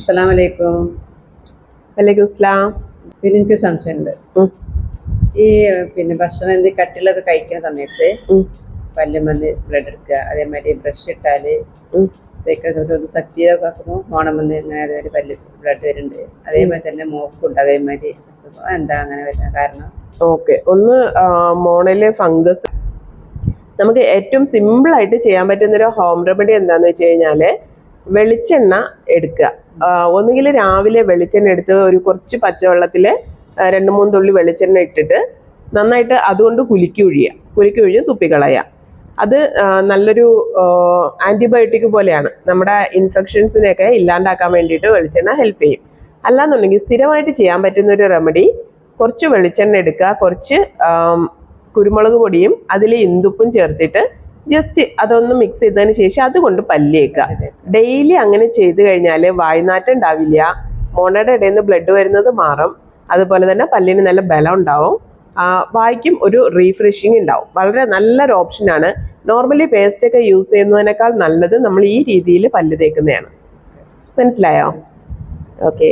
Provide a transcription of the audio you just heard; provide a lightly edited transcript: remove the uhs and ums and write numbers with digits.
അസ്സലാമലൈക്കും. വലൈക്കും സ്ലാം. പിന്നെ എനിക്ക് സംശയമുണ്ട്, ഈ ഭക്ഷണം കട്ടിലൊക്കെ കഴിക്കുന്ന സമയത്ത് പല്ലുമന്ന് ബ്ലഡ് എടുക്കുക, അതേമാതിരി ബ്രഷ് ഇട്ടാല് സക്തിയൊക്കെ ആക്കുമ്പോൾ മോണം വന്ന് ഇങ്ങനെ അതേമാതിരി പല്ല് ബ്ലഡ് വരുന്നുണ്ട്. അതേമാതിരി തന്നെ മോക്കുണ്ട് അതേമാതിരി അസുഖം. എന്താ അങ്ങനെ വരുന്ന കാരണം? ഓക്കെ, ഒന്ന് മോണയിലെ ഫംഗസ്. നമുക്ക് ഏറ്റവും സിമ്പിൾ ആയിട്ട് ചെയ്യാൻ പറ്റുന്ന ഒരു ഹോം റെമഡി എന്താന്ന് വെച്ച് കഴിഞ്ഞാല് വെളിച്ചെണ്ണ എടുക്കുക. ഒന്നുകിൽ രാവിലെ വെളിച്ചെണ്ണ എടുത്ത് ഒരു കുറച്ച് പച്ചവെള്ളത്തിൽ 2-3 തുള്ളി വെളിച്ചെണ്ണ ഇട്ടിട്ട് നന്നായിട്ട് അതുകൊണ്ട് കുലുക്കി ഒഴിഞ്ഞ് തുപ്പിക്കളയുക. അത് നല്ലൊരു ആന്റിബയോട്ടിക് പോലെയാണ്. നമ്മുടെ ഇൻഫെക്ഷൻസിനെയൊക്കെ ഇല്ലാണ്ടാക്കാൻ വേണ്ടിയിട്ട് വെളിച്ചെണ്ണ ഹെൽപ്പ് ചെയ്യും. അല്ലാന്നുണ്ടെങ്കിൽ സ്ഥിരമായിട്ട് ചെയ്യാൻ പറ്റുന്ന ഒരു റെമഡി, കുറച്ച് വെളിച്ചെണ്ണ എടുക്കുക, കുറച്ച് കുരുമുളക് പൊടിയും അതിൽ ഇന്ദുപ്പും ചേർത്തിട്ട് ജസ്റ്റ് അതൊന്ന് മിക്സ് ചെയ്തതിന് ശേഷം അതുകൊണ്ട് പല്ലേക്കുക. ഡെയിലി അങ്ങനെ ചെയ്തു കഴിഞ്ഞാൽ വായ്നാറ്റം ഉണ്ടാവില്ല, മോണയുടെ ഇടയിൽ നിന്ന് ബ്ലഡ് വരുന്നത് മാറും, അതുപോലെ തന്നെ പല്ലിന് നല്ല ബലം ഉണ്ടാവും, വായിക്കും ഒരു റീഫ്രഷിങ് ഉണ്ടാവും. വളരെ നല്ലൊരു ഓപ്ഷനാണ്. നോർമലി പേസ്റ്റ് ഒക്കെ യൂസ് ചെയ്യുന്നതിനേക്കാൾ നല്ലത് നമ്മൾ ഈ രീതിയിൽ പല്ല് തേക്കുന്നതാണ്. മനസ്സിലായോ? ഓക്കെ.